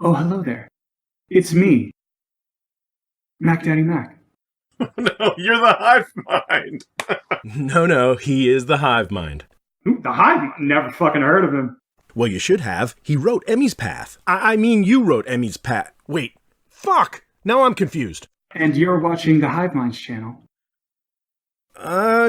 Oh, hello there. It's me, MacDaddyMatty. No, you're the HiveMind. No, he is the HiveMind. The Hive? Never fucking heard of him. Well, you should have. He wrote Emmy's Path. I mean, you wrote Emmy's Path. Wait, fuck! Now I'm confused. And you're watching the HiveMind's channel.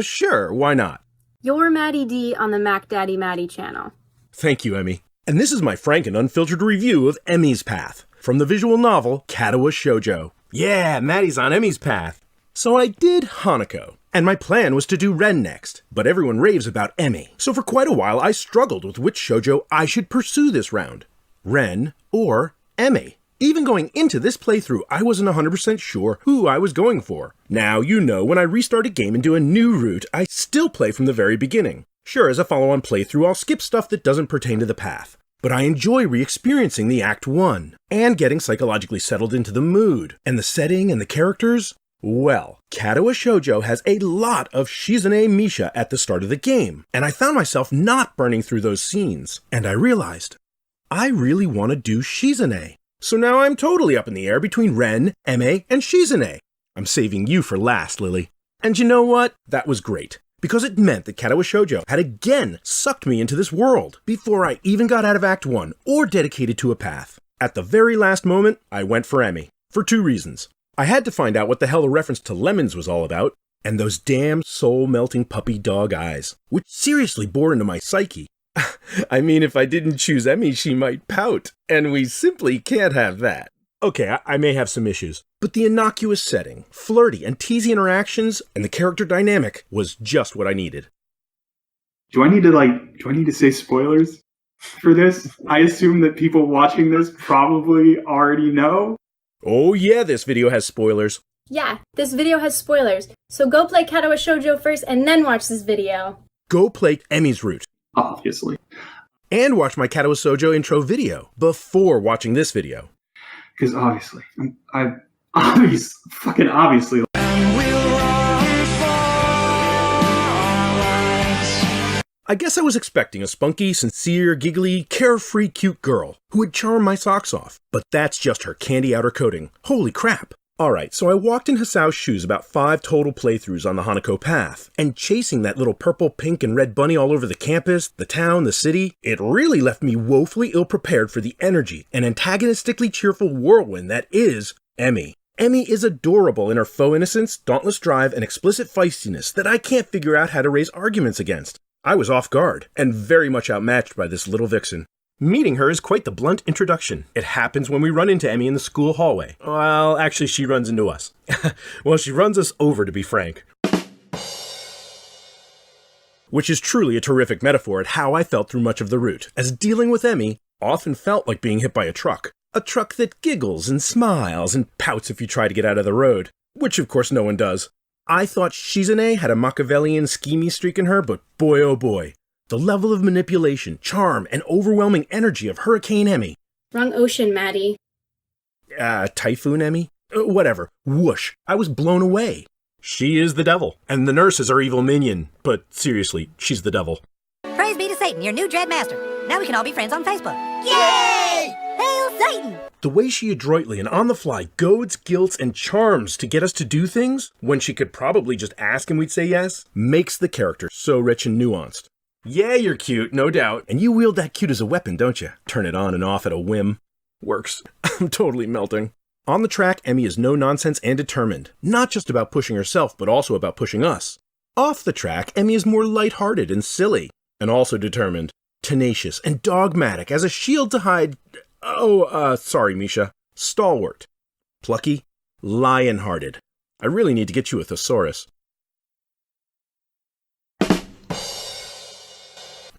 Sure, why not? You're Maddie D on the MacDaddyMatty channel. Thank you, Emmy. And this is my frank and unfiltered review of Emmy's Path, from the visual novel Katawa Shoujo. Yeah, Maddie's on Emmy's Path. So I did Hanako, and my plan was to do Ren next, but everyone raves about Emmy. So for quite a while I struggled with which shoujo I should pursue this round. Ren or Emmy. Even going into this playthrough, I wasn't 100% sure who I was going for. Now, you know, when I restart a game and do a new route, I still play from the very beginning. Sure, as a follow-on playthrough, I'll skip stuff that doesn't pertain to the path. But I enjoy re-experiencing the Act 1, and getting psychologically settled into the mood, and the setting and the characters. Well, Katawa Shoujo has a lot of Shizune Misha at the start of the game, and I found myself not burning through those scenes. And I realized, I really want to do Shizune. So now I'm totally up in the air between Ren, Emme, and Shizune. I'm saving you for last, Lily. And you know what? That was great, because it meant that Katawa Shoujo had again sucked me into this world before I even got out of Act 1 or dedicated to a path. At the very last moment, I went for Emmy, for two reasons. I had to find out what the hell a reference to lemons was all about, and those damn soul-melting puppy dog eyes, which seriously bore into my psyche. I mean, if I didn't choose Emmy, she might pout, and we simply can't have that. Okay, I may have some issues, but the innocuous setting, flirty and teasy interactions, and the character dynamic was just what I needed. Do I need to say spoilers for this? I assume that people watching this probably already know. Oh yeah, this video has spoilers. Yeah, this video has spoilers, so go play Katawa Shoujo first and then watch this video. Go play Emmy's route. Obviously. And watch my Katawa Shoujo intro video before watching this video. Because obviously, obviously. I guess I was expecting a spunky, sincere, giggly, carefree, cute girl who would charm my socks off, but that's just her candy outer coating. Holy crap. Alright, so I walked in Hisao's shoes about 5 total playthroughs on the Hanako path, and chasing that little purple, pink, and red bunny all over the campus, the town, the city, it really left me woefully ill-prepared for the energy and antagonistically cheerful whirlwind that is Emmy. Emmy is adorable in her faux innocence, dauntless drive, and explicit feistiness that I can't figure out how to raise arguments against. I was off guard, and very much outmatched by this little vixen. Meeting her is quite the blunt introduction. It happens when we run into Emmy in the school hallway. Well, actually, she runs into us. Well, she runs us over, to be frank. Which is truly a terrific metaphor at how I felt through much of the route, as dealing with Emmy often felt like being hit by a truck. A truck that giggles and smiles and pouts if you try to get out of the road. Which, of course, no one does. I thought Shizune had a Machiavellian schemey streak in her, but boy oh boy. The level of manipulation, charm, and overwhelming energy of Hurricane Emmy. Wrong ocean, Maddie. Typhoon Emmy? Whatever. Whoosh. I was blown away. She is the devil, and the nurse is her evil minion. But seriously, she's the devil. Praise be to Satan, your new Dread Master. Now we can all be friends on Facebook. Yay! Hail Satan! The way she adroitly and on the fly goads, guilts, and charms to get us to do things, when she could probably just ask and we'd say yes, makes the character so rich and nuanced. Yeah, you're cute, no doubt. And you wield that cute as a weapon, don't you? Turn it on and off at a whim. Works. I'm totally melting. On the track, Emmy is no-nonsense and determined. Not just about pushing herself, but also about pushing us. Off the track, Emmy is more lighthearted and silly. And also determined. Tenacious and dogmatic as a shield to hide... sorry, Misha. Stalwart. Plucky. Lion-hearted. I really need to get you a thesaurus.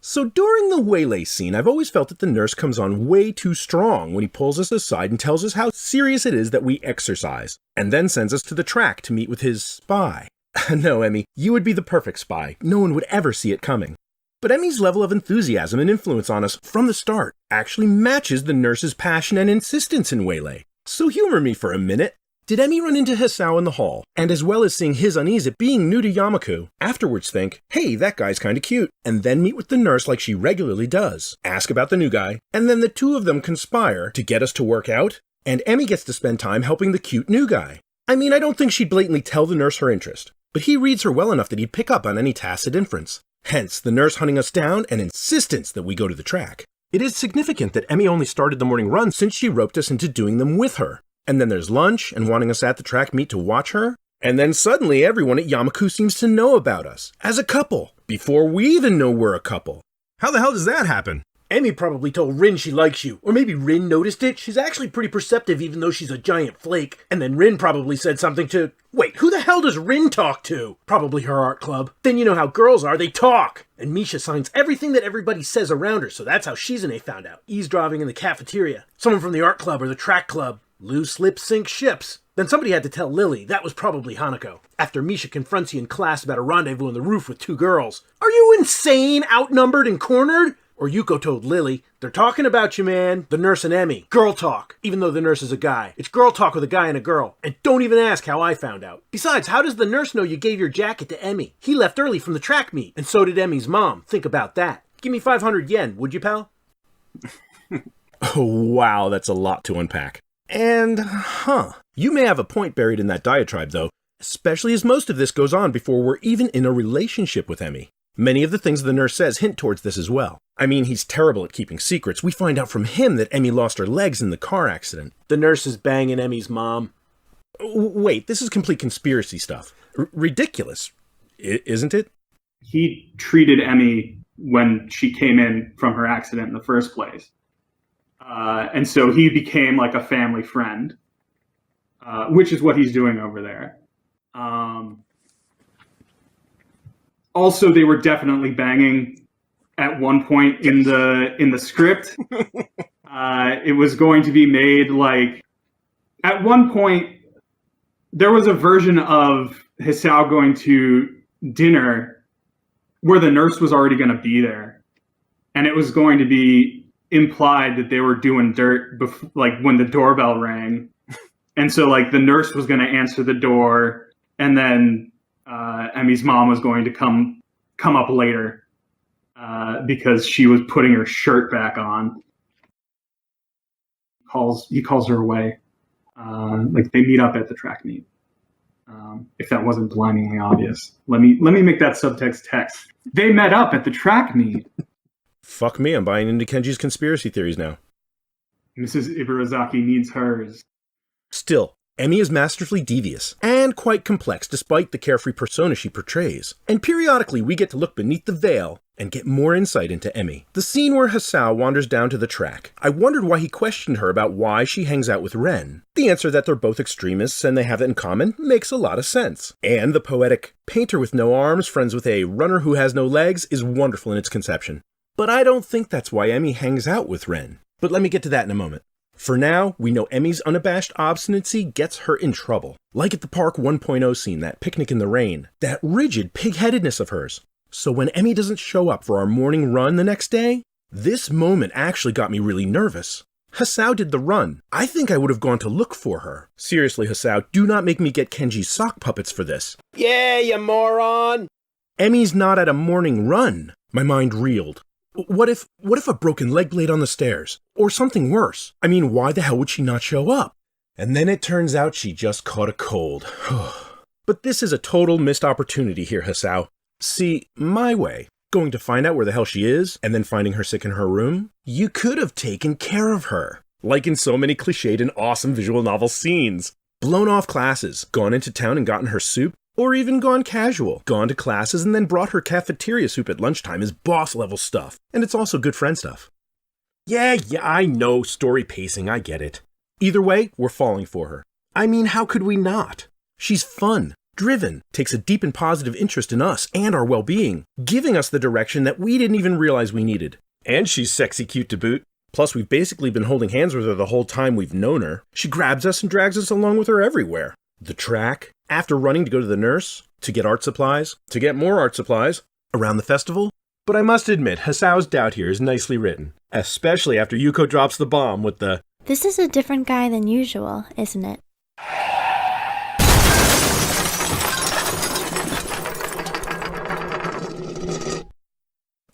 So during the Waylay scene, I've always felt that the nurse comes on way too strong when he pulls us aside and tells us how serious it is that we exercise, and then sends us to the track to meet with his spy. No, Emmy, you would be the perfect spy. No one would ever see it coming. But Emmy's level of enthusiasm and influence on us from the start actually matches the nurse's passion and insistence in Waylay. So humor me for a minute. Did Emmy run into Hisao in the hall, and as well as seeing his unease at being new to Yamaku, afterwards think, hey, that guy's kinda cute, and then meet with the nurse like she regularly does, ask about the new guy, and then the two of them conspire to get us to work out, and Emmy gets to spend time helping the cute new guy. I mean, I don't think she'd blatantly tell the nurse her interest, but he reads her well enough that he'd pick up on any tacit inference. Hence, the nurse hunting us down and insistence that we go to the track. It is significant that Emmy only started the morning run since she roped us into doing them with her. And then there's lunch and wanting us at the track meet to watch her. And then suddenly everyone at Yamaku seems to know about us, as a couple, before we even know we're a couple. How the hell does that happen? Emmy probably told Rin she likes you, or maybe Rin noticed it. She's actually pretty perceptive even though she's a giant flake. And then Rin probably said something to... Wait, who the hell does Rin talk to? Probably her art club. Then you know how girls are, they talk! And Misha signs everything that everybody says around her, so that's how Shizune found out. Eavesdropping in the cafeteria. Someone from the art club or the track club. Loose lips sink ships. Then somebody had to tell Lily. That was probably Hanako. After Misha confronts you in class about a rendezvous on the roof with two girls. Are you insane? Outnumbered and cornered? Or Yuuko told Lily, they're talking about you, man. The nurse and Emmy. Girl talk. Even though the nurse is a guy. It's girl talk with a guy and a girl. And don't even ask how I found out. Besides, how does the nurse know you gave your jacket to Emmy? He left early from the track meet. And so did Emmy's mom. Think about that. Give me 500 yen, would you, pal? Oh, wow, that's a lot to unpack. And, you may have a point buried in that diatribe, though, especially as most of this goes on before we're even in a relationship with Emmy. Many of the things the nurse says hint towards this as well. I mean, he's terrible at keeping secrets. We find out from him that Emmy lost her legs in the car accident. The nurse is banging Emmy's mom. Wait, this is complete conspiracy stuff. Ridiculous, isn't it? He treated Emmy when she came in from her accident in the first place. And so he became like a family friend, which is what he's doing over there. Also, they were definitely banging at one point in the script. It was going to be made like, at one point, there was a version of Hisao going to dinner where the nurse was already going to be there. And it was going to be implied that they were doing dirt like when the doorbell rang. And so like the nurse was going to answer the door, and then Emmy's mom was going to come up later because she was putting her shirt back on. He calls her away. Like they meet up at the track meet. If that wasn't blindingly obvious, let me make that subtext text. They met up at the track meet. Fuck me, I'm buying into Kenji's conspiracy theories now. Mrs. Ibarazaki needs hers. Still, Emmy is masterfully devious and quite complex despite the carefree persona she portrays. And periodically we get to look beneath the veil and get more insight into Emmy. The scene where Hisao wanders down to the track. I wondered why he questioned her about why she hangs out with Ren. The answer that they're both extremists and they have that in common makes a lot of sense. And the poetic painter with no arms, friends with a runner who has no legs is wonderful in its conception. But I don't think that's why Emmy hangs out with Ren. But let me get to that in a moment. For now, we know Emmy's unabashed obstinacy gets her in trouble. Like at the Park 1.0 scene, that picnic in the rain. That rigid pig-headedness of hers. So when Emmy doesn't show up for our morning run the next day, this moment actually got me really nervous. Hisao did the run. I think I would have gone to look for her. Seriously, Hisao, do not make me get Kenji's sock puppets for this. Yeah, you moron! Emmy's not at a morning run. My mind reeled. What if a broken leg blade on the stairs? Or something worse? I mean, why the hell would she not show up? And then it turns out she just caught a cold. But this is a total missed opportunity here, Hisao. See, my way, going to find out where the hell she is, and then finding her sick in her room, you could have taken care of her. Like in so many cliched and awesome visual novel scenes. Blown off classes, gone into town and gotten her soup, or even gone casual, gone to classes and then brought her cafeteria soup at lunchtime is boss-level stuff, and it's also good friend stuff. Yeah, I know, story pacing, I get it. Either way, we're falling for her. I mean, how could we not? She's fun, driven, takes a deep and positive interest in us and our well-being, giving us the direction that we didn't even realize we needed. And she's sexy cute to boot. Plus, we've basically been holding hands with her the whole time we've known her. She grabs us and drags us along with her everywhere. The track, after running to go to the nurse, to get art supplies, to get more art supplies, around the festival. But I must admit, Hisao's doubt here is nicely written, especially after Yuuko drops the bomb with the, "This is a different guy than usual, isn't it?"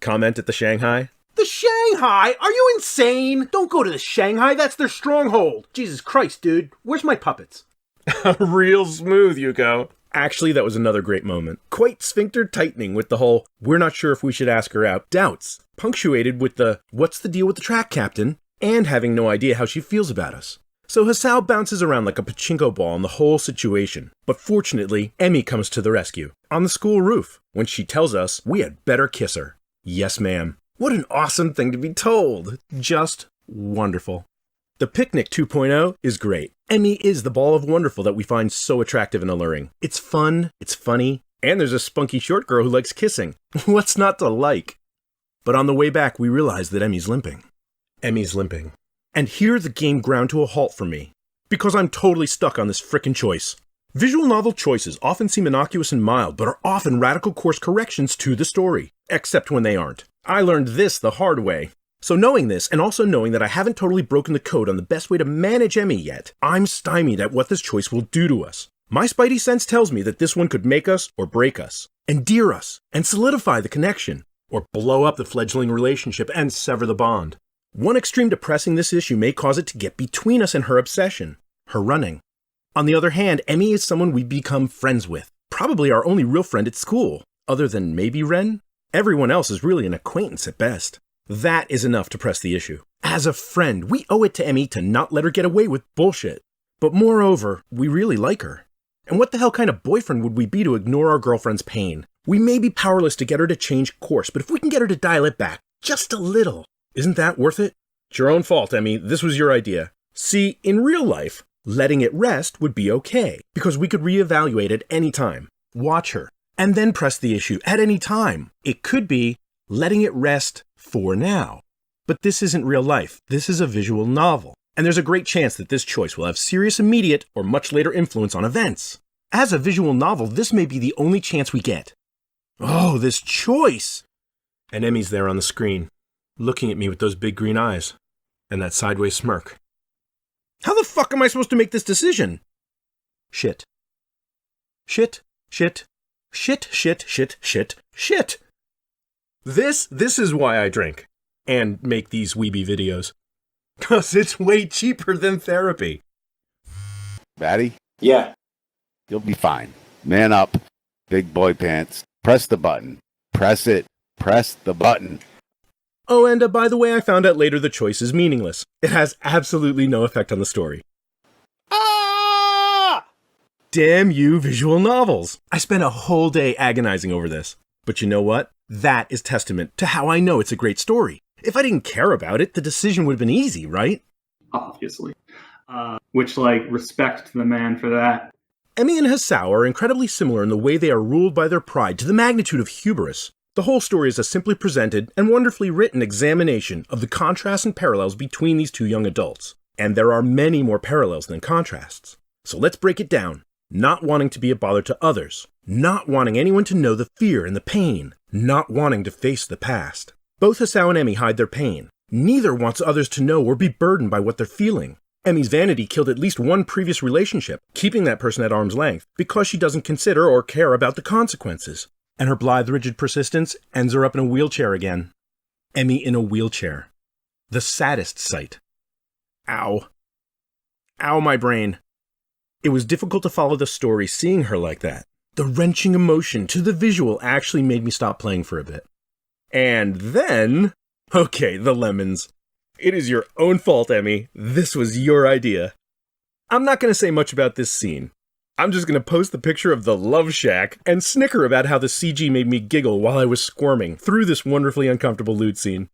comment at the Shanghai. The Shanghai? Are you insane? Don't go to the Shanghai, that's their stronghold. Jesus Christ, dude. Where's my puppets? Real smooth, Yuuko. Actually, that was another great moment. Quite sphincter tightening with the whole, we're not sure if we should ask her out, doubts, punctuated with the, what's the deal with the track captain? And having no idea how she feels about us. So Hisao bounces around like a pachinko ball in the whole situation. But fortunately, Emmy comes to the rescue, on the school roof, when she tells us we had better kiss her. Yes, ma'am. What an awesome thing to be told. Just wonderful. The Picnic 2.0 is great. Emmy is the ball of wonderful that we find so attractive and alluring. It's fun, it's funny, and there's a spunky short girl who likes kissing. What's not to like? But on the way back, we realize that Emmy's limping. Emmy's limping. And here the game ground to a halt for me. Because I'm totally stuck on this frickin' choice. Visual novel choices often seem innocuous and mild, but are often radical course corrections to the story. Except when they aren't. I learned this the hard way. So knowing this, and also knowing that I haven't totally broken the code on the best way to manage Emmy yet, I'm stymied at what this choice will do to us. My spidey sense tells me that this one could make us or break us, endear us, and solidify the connection, or blow up the fledgling relationship and sever the bond. One extreme to pressing this issue may cause it to get between us and her obsession, her running. On the other hand, Emmy is someone we become friends with, probably our only real friend at school, other than maybe Ren. Everyone else is really an acquaintance at best. That is enough to press the issue. As a friend, we owe it to Emmy to not let her get away with bullshit. But moreover, we really like her. And what the hell kind of boyfriend would we be to ignore our girlfriend's pain? We may be powerless to get her to change course, but if we can get her to dial it back, just a little, isn't that worth it? It's your own fault, Emmy. This was your idea. See, in real life, letting it rest would be okay, because we could reevaluate at any time. Watch her, and then press the issue at any time. It could be letting it rest for now. But this isn't real life. This is a visual novel. And there's a great chance that this choice will have serious immediate or much later influence on events. As a visual novel, this may be the only chance we get. Oh, this choice! And Emmy's there on the screen, looking at me with those big green eyes, and that sideways smirk. How the fuck am I supposed to make this decision? Shit. Shit, shit, shit, shit, shit, shit, shit. This is why I drink and make these weeby videos. 'Cause it's way cheaper than therapy. Matty, Yeah. you'll be fine. Man up. Big boy pants. Press the button. Press it. Press the button. Oh, and by the way, I found out later the choice is meaningless. It has absolutely no effect on the story. Ah! Damn you, visual novels. I spent a whole day agonizing over this. But you know what? That is testament to how I know it's a great story. If I didn't care about it, the decision would have been easy, right? Obviously. Which, respect to the man for that. Emmy and Hisao are incredibly similar in the way they are ruled by their pride to the magnitude of hubris. The whole story is a simply presented and wonderfully written examination of the contrasts and parallels between these two young adults. And there are many more parallels than contrasts. So let's break it down. Not wanting to be a bother to others. Not wanting anyone to know the fear and the pain. Not wanting to face the past. Both Hisao and Emmy hide their pain. Neither wants others to know or be burdened by what they're feeling. Emmy's vanity killed at least one previous relationship, keeping that person at arm's length, because she doesn't consider or care about the consequences. And her blithe, rigid persistence ends her up in a wheelchair again. Emmy in a wheelchair. The saddest sight. Ow. Ow, my brain. It was difficult to follow the story seeing her like that. The wrenching emotion to the visual actually made me stop playing for a bit. And then... Okay, the lemons. It is your own fault, Emmy. This was your idea. I'm not going to say much about this scene. I'm just going to post the picture of the Love Shack and snicker about how the CG made me giggle while I was squirming through this wonderfully uncomfortable lewd scene.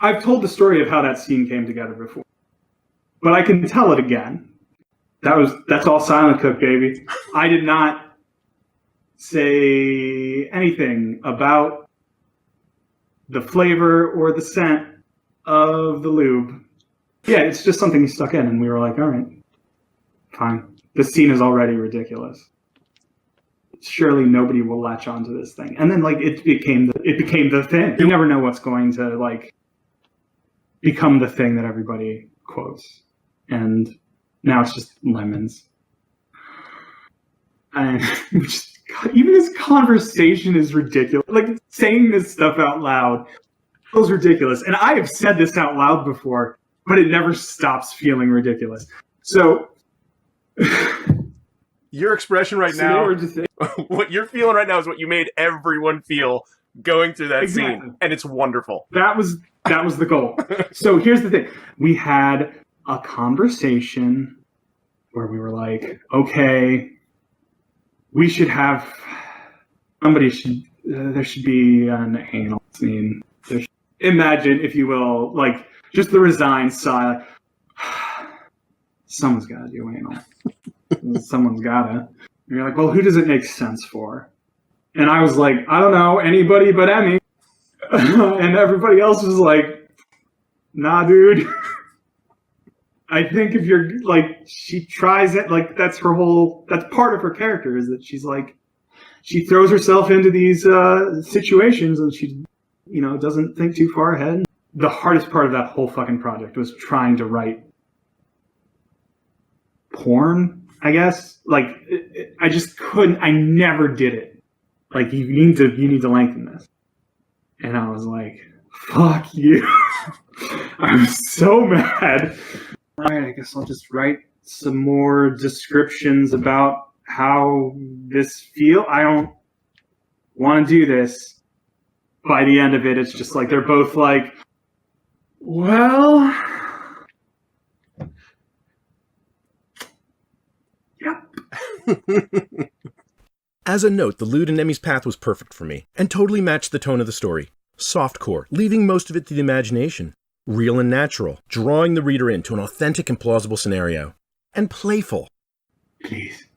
I've told the story of how that scene came together before, but I can tell it again. That's all Silent Cook, baby. I did not say anything about the flavor or the scent of the lube. Yeah, it's just something he stuck in, and we were like, all right, fine. This scene is already ridiculous. Surely nobody will latch onto this thing. And then it became the thing. You never know what's going to become the thing that everybody quotes. And now it's just lemons. And which even this conversation is ridiculous. Like, saying this stuff out loud feels ridiculous. And I have said this out loud before, but it never stops feeling ridiculous. So... Your expression right now, what you're feeling right now is what you made everyone feel going through that scene. And it's wonderful. That was the goal. So here's the thing. We had a conversation where we were like, okay, we should have... Somebody should... there should be an anal scene. Imagine, if you will, like, just the resigned sigh. Someone's got to do anal. Someone's got to. And you're like, well, who does it make sense for? And I was like, I don't know, anybody but Emmy. And everybody else was like, nah, dude. I think if you're, like, she tries it, like, that's part of her character, is that she's like, she throws herself into these situations and she, doesn't think too far ahead. The hardest part of that whole fucking project was trying to write porn, I guess. Like, I just couldn't, I never did it. Like, you need to lengthen this. And I was like, fuck you. I'm so mad. All right, I guess I'll just write some more descriptions about how this feels. I don't want to do this. By the end of it, it's just like, they're both like, well, yep. As a note, the Lewd in Emmy's Path was perfect for me, and totally matched the tone of the story. Softcore, leaving most of it to the imagination. Real and natural, drawing the reader into an authentic and plausible scenario. And playful. Please,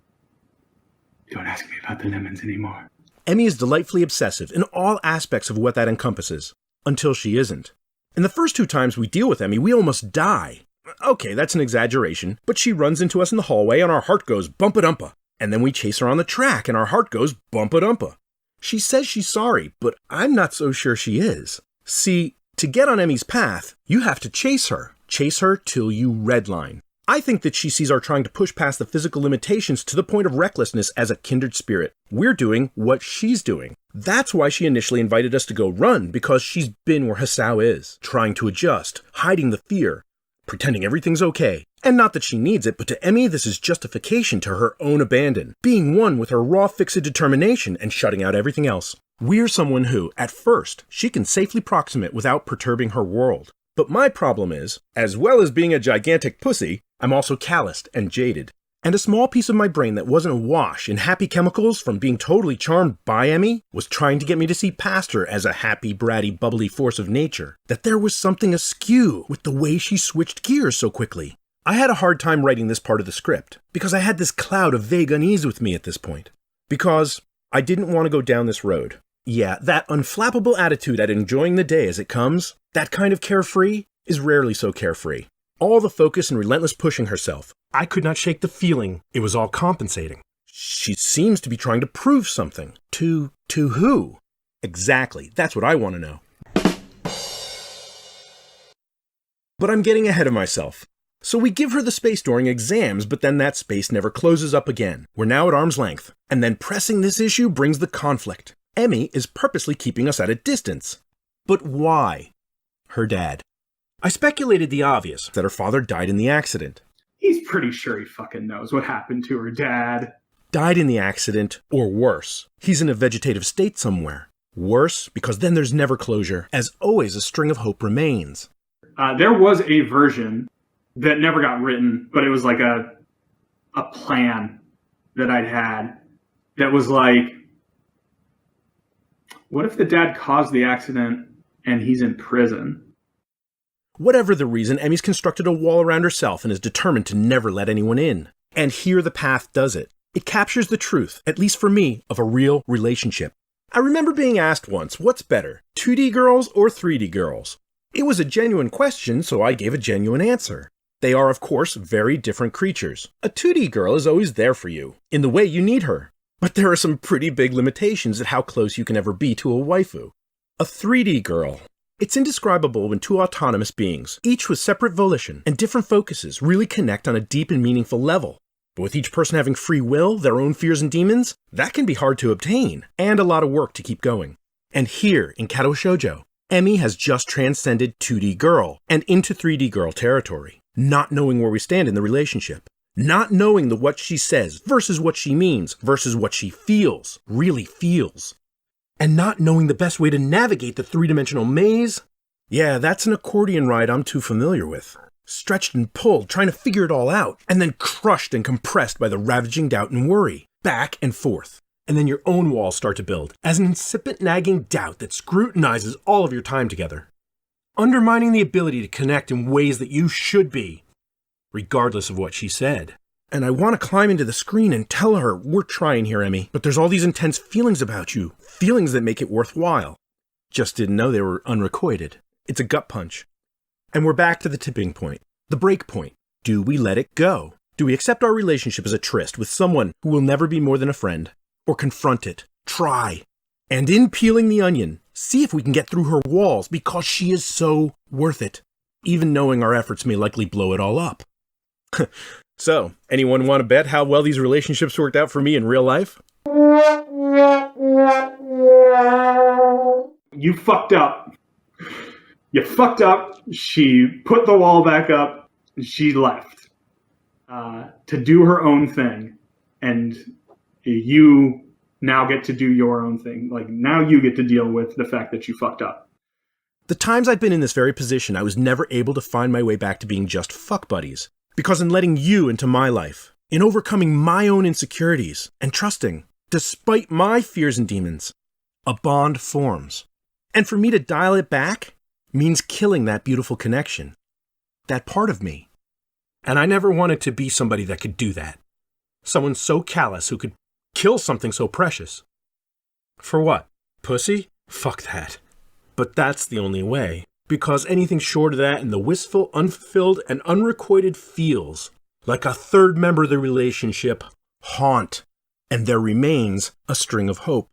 don't ask me about the lemons anymore. Emmy is delightfully obsessive in all aspects of what that encompasses. Until she isn't. In the first 2 times we deal with Emmy, we almost die. Okay, that's an exaggeration, but she runs into us in the hallway and our heart goes bumpa-dumpa. And then we chase her on the track and our heart goes bumpa-dumpa. She says she's sorry, but I'm not so sure she is. See, to get on Emmy's path, you have to chase her. Chase her till you redline. I think that she sees our trying to push past the physical limitations to the point of recklessness as a kindred spirit. We're doing what she's doing. That's why she initially invited us to go run, because she's been where Hisao is, trying to adjust, hiding the fear, pretending everything's okay. And not that she needs it, but to Emmy, this is justification to her own abandon, being one with her raw fixed determination and shutting out everything else. We're someone who, at first, she can safely proximate without perturbing her world. But my problem is, as well as being a gigantic pussy, I'm also calloused and jaded. And a small piece of my brain that wasn't awash in happy chemicals from being totally charmed by Emmy was trying to get me to see past her as a happy, bratty, bubbly force of nature. That there was something askew with the way she switched gears so quickly. I had a hard time writing this part of the script, because I had this cloud of vague unease with me at this point. Because I didn't want to go down this road. Yeah, that unflappable attitude at enjoying the day as it comes, that kind of carefree, is rarely so carefree. All the focus and relentless pushing herself. I could not shake the feeling it was all compensating. She seems to be trying to prove something. To who? Exactly, that's what I want to know. But I'm getting ahead of myself. So we give her the space during exams, but then that space never closes up again. We're now at arm's length. And then pressing this issue brings the conflict. Emmy is purposely keeping us at a distance. But why? Her dad. I speculated the obvious, that her father died in the accident. He's pretty sure he fucking knows what happened to her dad. Died in the accident, or worse. He's in a vegetative state somewhere. Worse, because then there's never closure. As always, a string of hope remains. There was a version that never got written, but it was like a plan that I'd had that was like, what if the dad caused the accident and he's in prison? Whatever the reason, Emmy's constructed a wall around herself and is determined to never let anyone in. And here the path does it. It captures the truth, at least for me, of a real relationship. I remember being asked once, what's better, 2D girls or 3D girls? It was a genuine question, so I gave a genuine answer. They are, of course, very different creatures. A 2D girl is always there for you, in the way you need her. But there are some pretty big limitations at how close you can ever be to a waifu. A 3D girl. It's indescribable when 2 autonomous beings, each with separate volition and different focuses, really connect on a deep and meaningful level. But with each person having free will, their own fears and demons, that can be hard to obtain, and a lot of work to keep going. And here, in Katawa Shoujo, Emmy has just transcended 2D girl and into 3D girl territory, not knowing where we stand in the relationship, not knowing the what she says versus what she means versus what she feels, really feels, and not knowing the best way to navigate the three-dimensional maze. Yeah, that's an accordion ride I'm too familiar with. Stretched and pulled, trying to figure it all out, and then crushed and compressed by the ravaging doubt and worry, back and forth. And then your own walls start to build, as an incipient nagging doubt that scrutinizes all of your time together, undermining the ability to connect in ways that you should be, regardless of what she said. And I want to climb into the screen and tell her, we're trying here, Emmy, but there's all these intense feelings about you, feelings that make it worthwhile. Just didn't know they were unrequited. It's a gut punch. And we're back to the tipping point, the break point. Do we let it go? Do we accept our relationship as a tryst with someone who will never be more than a friend? Or confront it, try, and in peeling the onion, see if we can get through her walls because she is so worth it, even knowing our efforts may likely blow it all up. So, anyone want to bet how well these relationships worked out for me in real life? You fucked up. You fucked up. She put the wall back up. She left to do her own thing. And you now get to do your own thing. Like, now you get to deal with the fact that you fucked up. The times I've been in this very position, I was never able to find my way back to being just fuck buddies. Because in letting you into my life, in overcoming my own insecurities, and trusting, despite my fears and demons, a bond forms. And for me to dial it back means killing that beautiful connection. That part of me. And I never wanted to be somebody that could do that. Someone so callous who could kill something so precious. For what? Pussy? Fuck that. But that's the only way. Because anything short of that and the wistful, unfulfilled, and unrequited feels like a third member of the relationship haunt. And there remains a string of hope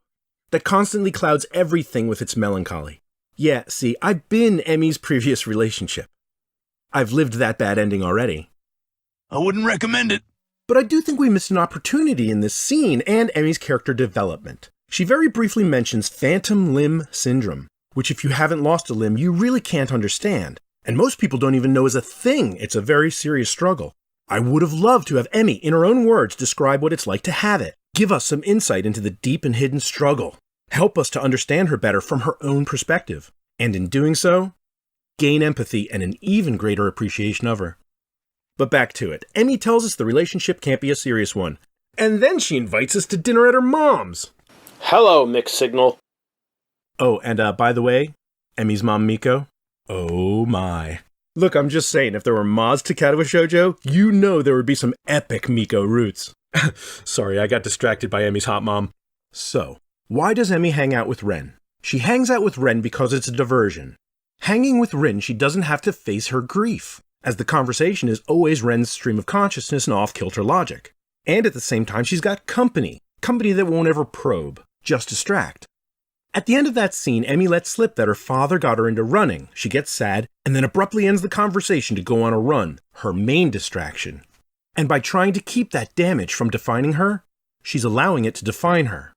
that constantly clouds everything with its melancholy. Yeah, see, I've been Emmy's previous relationship. I've lived that bad ending already. I wouldn't recommend it. But I do think we missed an opportunity in this scene and Emmy's character development. She very briefly mentions phantom limb syndrome, which if you haven't lost a limb, you really can't understand. And most people don't even know is a thing. It's a very serious struggle. I would have loved to have Emmy, in her own words, describe what it's like to have it. Give us some insight into the deep and hidden struggle. Help us to understand her better from her own perspective. And in doing so, gain empathy and an even greater appreciation of her. But back to it. Emmy tells us the relationship can't be a serious one. And then she invites us to dinner at her mom's. Hello, mixed signal. Oh, and by the way, Emmy's mom, Meiko. Oh my. Look, I'm just saying, if there were mods to Katawa Shoujo, you know there would be some epic Meiko roots. Sorry, I got distracted by Emmy's hot mom. So, why does Emmy hang out with Ren? She hangs out with Ren because it's a diversion. Hanging with Ren, she doesn't have to face her grief, as the conversation is always Ren's stream of consciousness and off-kilter logic. And at the same time, she's got company that won't ever probe, just distract. At the end of that scene, Emmy lets slip that her father got her into running. She gets sad, and then abruptly ends the conversation to go on a run, her main distraction. And by trying to keep that damage from defining her, she's allowing it to define her.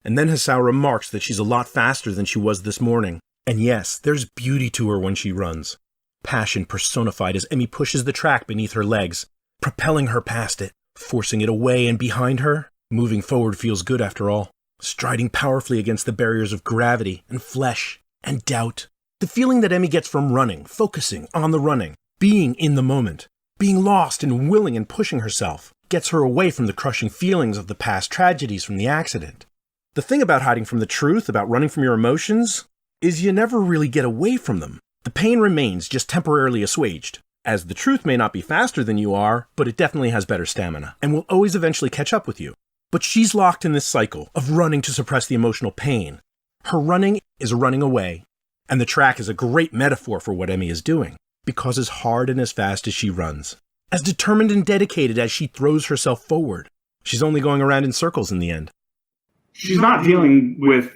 And then Hisao remarks that she's a lot faster than she was this morning. And yes, there's beauty to her when she runs. Passion personified as Emmy pushes the track beneath her legs, propelling her past it, forcing it away and behind her. Moving forward feels good after all. Striding powerfully against the barriers of gravity and flesh and doubt. The feeling that Emmy gets from running, focusing on the running, being in the moment, being lost and willing and pushing herself, gets her away from the crushing feelings of the past tragedies from the accident. The thing about hiding from the truth, about running from your emotions, is you never really get away from them. The pain remains, just temporarily assuaged, as the truth may not be faster than you are, but it definitely has better stamina, and will always eventually catch up with you. But she's locked in this cycle of running to suppress the emotional pain. Her running is running away, and the track is a great metaphor for what Emmy is doing, because as hard and as fast as she runs, as determined and dedicated as she throws herself forward, she's only going around in circles in the end. She's not dealing with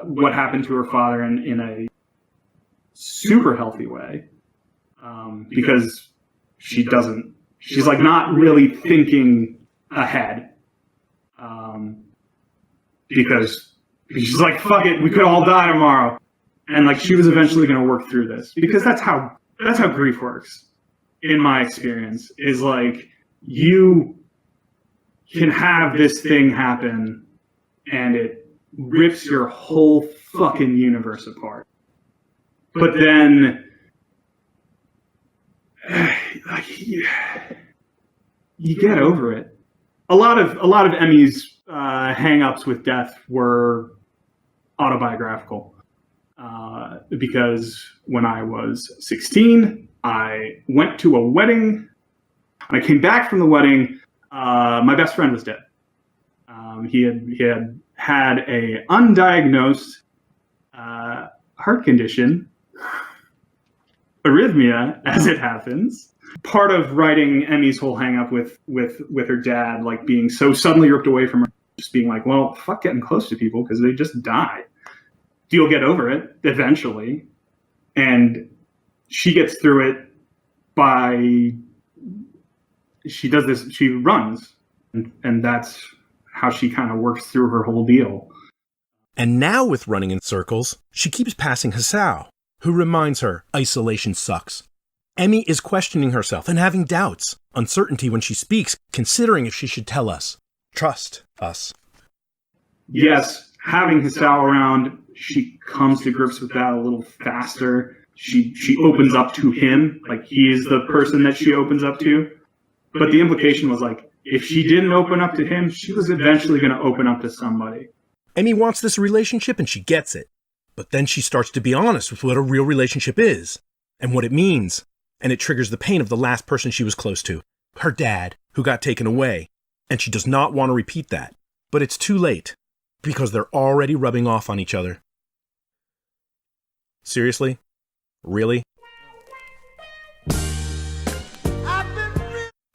what happened to her father in a super healthy way, because she doesn't she's like not really thinking ahead. Because she's like, fuck it, we could all die tomorrow. And like she was eventually going to work through this, because that's how grief works, in my experience, is like you can have this thing happen and it rips your whole fucking universe apart. But then like you get over it. A lot of Emmy's hang-ups with death were autobiographical. Because when I was 16, I went to a wedding. When I came back from the wedding, my best friend was dead. He had a undiagnosed heart condition, arrhythmia, as it happens. Part of writing Emmy's whole hang-up with her dad, like being so suddenly ripped away from her, just being like, well, fuck getting close to people because they just die. You'll get over it eventually. And she gets through it she does this, she runs. And that's how she kind of works through her whole deal. And now with running in circles, she keeps passing Hisao, who reminds her isolation sucks. Emmy is questioning herself and having doubts, uncertainty when she speaks, considering if she should tell us. Trust us. Yes, having Hisao around, she comes to grips with that a little faster. She opens up to him, like he is the person that she opens up to. But the implication was like, if she didn't open up to him, she was eventually going to open up to somebody. Emmy wants this relationship and she gets it. But then she starts to be honest with what a real relationship is and what it means. And it triggers the pain of the last person she was close to, her dad, who got taken away. And she does not want to repeat that. But it's too late, because they're already rubbing off on each other. Seriously? Really?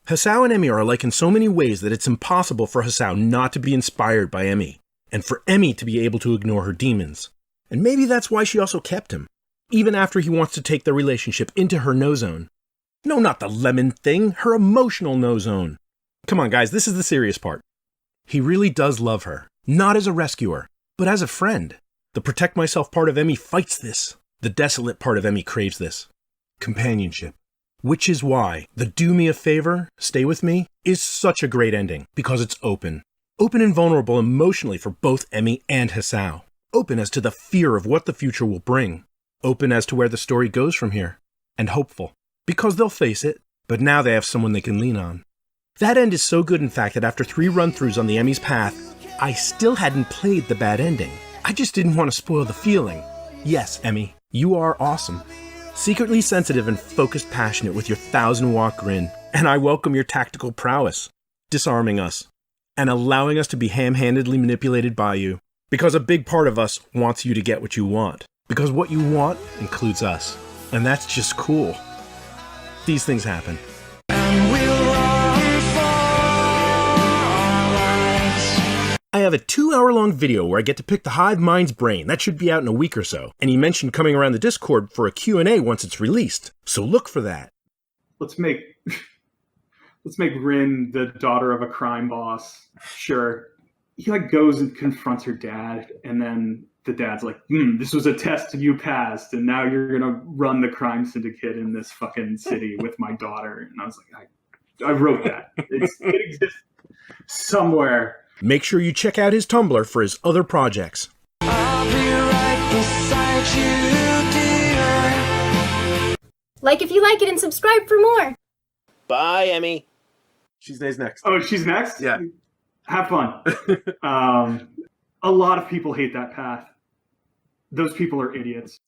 Hisao and Emmy are alike in so many ways that it's impossible for Hisao not to be inspired by Emmy, and for Emmy to be able to ignore her demons. And maybe that's why she also kept him, even after he wants to take their relationship into her no-zone. No, not the lemon thing, her emotional no-zone. Come on, guys, this is the serious part. He really does love her, not as a rescuer, but as a friend. The protect myself part of Emmy fights this. The desolate part of Emmy craves this. Companionship. Which is why the do me a favor, stay with me, is such a great ending, because it's open. Open and vulnerable emotionally for both Emmy and Hisao. Open as to the fear of what the future will bring. Open as to where the story goes from here. And hopeful. Because they'll face it, but now they have someone they can lean on. That end is so good, in fact, that after 3 run-throughs on the Emmy's path, I still hadn't played the bad ending. I just didn't want to spoil the feeling. Yes, Emmy, you are awesome. Secretly sensitive and focused passionate with your 1,000-watt grin, and I welcome your tactical prowess, disarming us, and allowing us to be ham-handedly manipulated by you. Because a big part of us wants you to get what you want. Because what you want includes us. And that's just cool. These things happen. I have a 2-hour-long video where I get to pick the Hive Mind's brain. That should be out in a week or so. And he mentioned coming around the Discord for a Q&A once it's released. So look for that. Let's make Rin the daughter of a crime boss. Sure. He goes and confronts her dad, and then the dad's like, this was a test you passed, and now you're gonna run the crime syndicate in this fucking city with my daughter. And I was like, I wrote that. It exists somewhere. Make sure you check out his Tumblr for his other projects. I'll be right beside you, dear. Like if you like it and subscribe for more. Bye, Emmy. She's next. Oh, she's next? Yeah. Have fun. A lot of people hate that path. Those people are idiots.